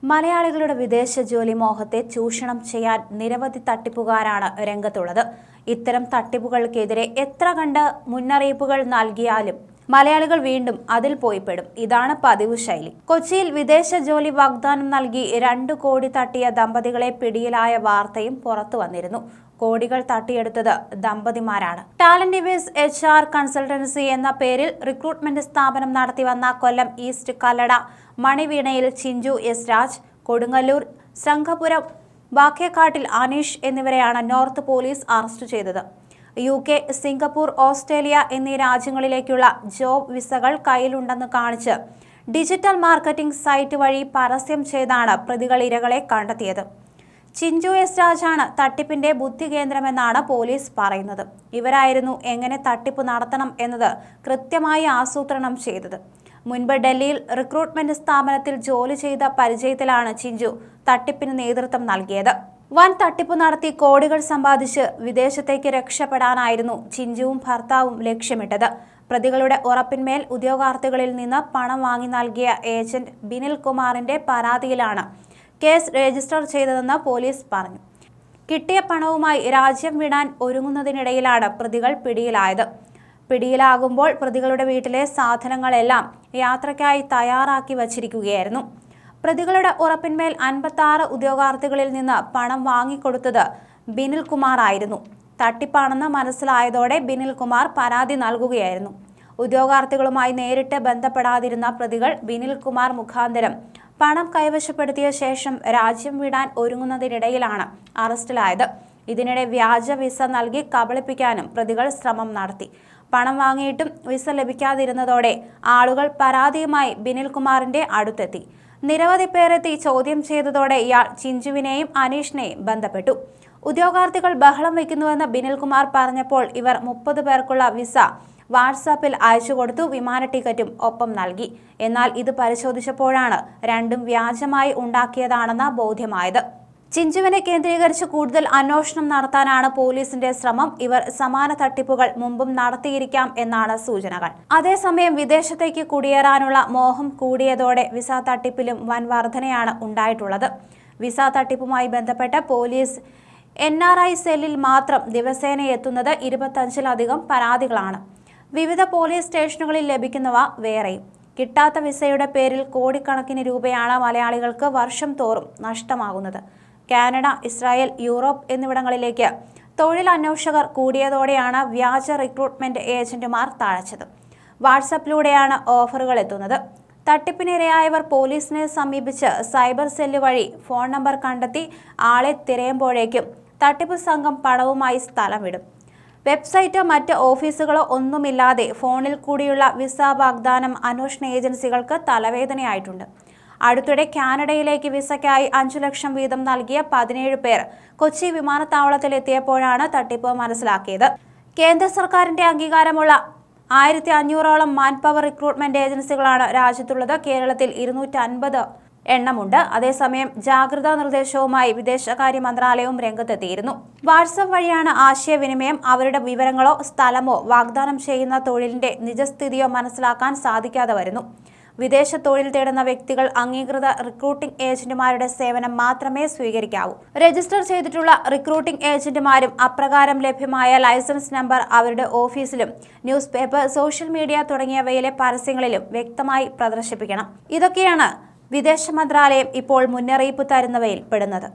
മലയാളികളുടെ വിദേശ ജോലി മോഹത്തെ ചൂഷണം ചെയ്യാൻ നിരവധി തട്ടിപ്പുകാരാണ് രംഗത്തുള്ളത്. ഇത്തരം തട്ടിപ്പുകൾക്കെതിരെ എത്ര കണ്ട് മുന്നറിയിപ്പുകൾ നൽകിയാലും മലയാളികൾ വീണ്ടും അതിൽ പോയി പെടും. ഇതാണ് പതിവ് ശൈലി. കൊച്ചിയിൽ വിദേശ ജോലി വാഗ്ദാനം നൽകി 2 കോടി തട്ടിയ ദമ്പതികളെ പിടിയിലായ വാർത്തയും പുറത്തു വന്നിരുന്നു. കോടികൾ തട്ടിയെടുത്തത് ദമ്പതിമാരാണ്. ടാലന്റിവേഴ്സ് HR കൺസൾട്ടൻസി എന്ന പേരിൽ റിക്രൂട്ട്മെന്റ് സ്ഥാപനം നടത്തിവന്ന കൊല്ലം ഈസ്റ്റ് കല്ലട മണിവീണയിൽ ചിഞ്ചു S. രാജ്, കൊടുങ്ങല്ലൂർ ശംഖപുരം വാക്കേക്കാട്ടിൽ അനീഷ് എന്നിവരെയാണ് നോർത്ത് പോലീസ് അറസ്റ്റ് ചെയ്തത്. UK, സിംഗപ്പൂർ, ഓസ്ട്രേലിയ എന്നീ രാജ്യങ്ങളിലേക്കുള്ള ജോബ് വിസകൾ കയ്യിലുണ്ടെന്ന് കാണിച്ച് ഡിജിറ്റൽ മാർക്കറ്റിംഗ് സൈറ്റ് വഴി പരസ്യം ചെയ്താണ് പ്രതികൾ ഇരകളെ കണ്ടെത്തിയത്. ചിഞ്ചു S. രാജാണ് തട്ടിപ്പിന്റെ ബുദ്ധികേന്ദ്രമെന്നാണ് പോലീസ് പറയുന്നത്. ഇവരായിരുന്നു എങ്ങനെ തട്ടിപ്പ് നടത്തണം എന്നത് കൃത്യമായി ആസൂത്രണം ചെയ്തത്. മുൻപ് ഡൽഹിയിൽ റിക്രൂട്ട്മെന്റ് സ്ഥാപനത്തിൽ ജോലി ചെയ്ത പരിചയത്തിലാണ് ചിഞ്ചു തട്ടിപ്പിന് നേതൃത്വം നൽകിയത്. വൻ തട്ടിപ്പ് നടത്തി കോടികൾ സമ്പാദിച്ച് വിദേശത്തേക്ക് രക്ഷപ്പെടാനായിരുന്നു ചിഞ്ചുവും ഭർത്താവും ലക്ഷ്യമിട്ടത്. പ്രതികളുടെ ഉറപ്പിന്മേൽ ഉദ്യോഗാർത്ഥികളിൽ നിന്ന് പണം വാങ്ങി നൽകിയ ഏജന്റ് ബിനിൽ കുമാറിന്റെ പരാതിയിലാണ് കേസ് രജിസ്റ്റർ ചെയ്തതെന്ന് പോലീസ് പറഞ്ഞു. കിട്ടിയ പണവുമായി രാജ്യം വിടാൻ ഒരുങ്ങുന്നതിനിടയിലാണ് പ്രതികൾ പിടിയിലായത്. പിടിയിലാകുമ്പോൾ പ്രതികളുടെ വീട്ടിലെ സാധനങ്ങളെല്ലാം യാത്രയ്ക്കായി തയ്യാറാക്കി വച്ചിരിക്കുകയായിരുന്നു. പ്രതികളുടെ ഉറപ്പിന്മേൽ 56 ഉദ്യോഗാർത്ഥികളിൽ നിന്ന് പണം വാങ്ങിക്കൊടുത്തത് ബിനിൽ കുമാർ ആയിരുന്നു. തട്ടിപ്പാണെന്ന് മനസ്സിലായതോടെ ബിനിൽ കുമാർ പരാതി നൽകുകയായിരുന്നു. ഉദ്യോഗാർത്ഥികളുമായി നേരിട്ട് ബന്ധപ്പെടാതിരുന്ന പ്രതികൾ ബിനിൽ കുമാർ മുഖാന്തരം പണം കൈവശപ്പെടുത്തിയ ശേഷം രാജ്യം വിടാൻ ഒരുങ്ങുന്നതിനിടയിലാണ് അറസ്റ്റിലായത്. ഇതിനിടെ വ്യാജ വിസ നൽകി കബളിപ്പിക്കാനും പ്രതികൾ ശ്രമം നടത്തി. പണം വാങ്ങിയിട്ടും വിസ ലഭിക്കാതിരുന്നതോടെ ആളുകൾ പരാതിയുമായി ബിനിൽ കുമാറിന്റെ അടുത്തെത്തി. നിരവധി പേരെത്തി ചോദ്യം ചെയ്തതോടെ ഇയാൾ ചിഞ്ചുവിനെയും അനീഷിനെയും ബന്ധപ്പെട്ടു. ഉദ്യോഗാർത്ഥികൾ ബഹളം വയ്ക്കുന്നുവെന്ന് ബിനിൽ കുമാർ പറഞ്ഞപ്പോൾ ഇവർ 30 പേർക്കുള്ള വിസ വാട്സാപ്പിൽ അയച്ചു കൊടുത്തു. വിമാന ടിക്കറ്റും ഒപ്പം നൽകി. എന്നാൽ ഇത് പരിശോധിച്ചപ്പോഴാണ് രണ്ടും വ്യാജമായി ഉണ്ടാക്കിയതാണെന്ന് ബോധ്യമായത്. ചിഞ്ചുവിനെ കേന്ദ്രീകരിച്ച് കൂടുതൽ അന്വേഷണം നടത്താനാണ് പോലീസിന്റെ ശ്രമം. ഇവർ സമാന തട്ടിപ്പുകൾ മുമ്പും നടത്തിയിരിക്കാം എന്നാണ് സൂചനകൾ. അതേസമയം വിദേശത്തേക്ക് കുടിയേറാനുള്ള മോഹം കൂടിയതോടെ വിസ തട്ടിപ്പിലും വൻ വർധനയാണ് ഉണ്ടായിട്ടുള്ളത്. വിസ തട്ടിപ്പുമായി ബന്ധപ്പെട്ട് പോലീസ് NRI സെല്ലിൽ മാത്രം ദിവസേന എത്തുന്നത് 25-ലധികം പരാതികളാണ്. വിവിധ പോലീസ് സ്റ്റേഷനുകളിൽ ലഭിക്കുന്നവ വേറെയും. കിട്ടാത്ത വിസയുടെ പേരിൽ കോടിക്കണക്കിന് രൂപയാണ് മലയാളികൾക്ക് വർഷം തോറും നഷ്ടമാകുന്നത്. കാനഡ, ഇസ്രായേൽ, യൂറോപ്പ് എന്നിവിടങ്ങളിലേക്ക് തൊഴിൽ അന്വേഷകർ കൂടിയതോടെയാണ് വ്യാജ റിക്രൂട്ട്മെന്റ് ഏജന്റുമാർ തഴച്ചത്. വാട്സാപ്പിലൂടെയാണ് ഓഫറുകൾ എത്തുന്നത്. തട്ടിപ്പിനിരയായവർ പോലീസിനെ സമീപിച്ച് സൈബർ സെല്ല് വഴി ഫോൺ നമ്പർ കണ്ടെത്തി ആളെ തിരയുമ്പോഴേക്കും തട്ടിപ്പ് സംഘം പണവുമായി സ്ഥലം വിടും. വെബ്സൈറ്റോ മറ്റ് ഓഫീസുകളോ ഒന്നുമില്ലാതെ ഫോണിൽ കൂടിയുള്ള വിസ വാഗ്ദാനം അന്വേഷണ ഏജൻസികൾക്ക് തലവേദനയായിട്ടുണ്ട്. അടുത്തിടെ കാനഡയിലേക്ക് വിസയ്ക്കായി 5 ലക്ഷം വീതം നൽകിയ 17 പേർ കൊച്ചി വിമാനത്താവളത്തിലെത്തിയപ്പോഴാണ് തട്ടിപ്പ് മനസ്സിലാക്കിയത്. കേന്ദ്ര സർക്കാരിന്റെ അംഗീകാരമുള്ള 1500ഓളം മാൻപവർ റിക്രൂട്ട്മെന്റ് ഏജൻസികളാണ് രാജ്യത്തുള്ളത്. കേരളത്തിൽ 250 എണ്ണമുണ്ട്. അതേസമയം ജാഗ്രതാ നിർദ്ദേശവുമായി വിദേശകാര്യ മന്ത്രാലയവും രംഗത്തെത്തിയിരുന്നു. വാട്സാപ്പ് വഴിയാണ് ആശയവിനിമയം. അവരുടെ വിവരങ്ങളോ സ്ഥലമോ വാഗ്ദാനം ചെയ്യുന്ന തൊഴിലിന്റെ നിജസ്ഥിതിയോ മനസ്സിലാക്കാൻ സാധിക്കാതെ വരുന്നു. വിദേശ തൊഴിൽ തേടുന്ന വ്യക്തികൾ അംഗീകൃത റിക്രൂട്ടിംഗ് ഏജന്റുമാരുടെ സേവനം മാത്രമേ സ്വീകരിക്കാവൂ. രജിസ്റ്റർ ചെയ്തിട്ടുള്ള റിക്രൂട്ടിംഗ് ഏജന്റുമാരും അപ്രകാരം ലഭ്യമായ ലൈസൻസ് നമ്പർ അവരുടെ ഓഫീസിലും ന്യൂസ് പേപ്പർ, സോഷ്യൽ മീഡിയ തുടങ്ങിയവയിലെ പരസ്യങ്ങളിലും വ്യക്തമായി പ്രദർശിപ്പിക്കണം. ഇതൊക്കെയാണ് വിദേശ മന്ത്രാലയം ഇപ്പോൾ മുന്നറിയിപ്പ് തരുന്നവയിൽ പെടുന്നത്.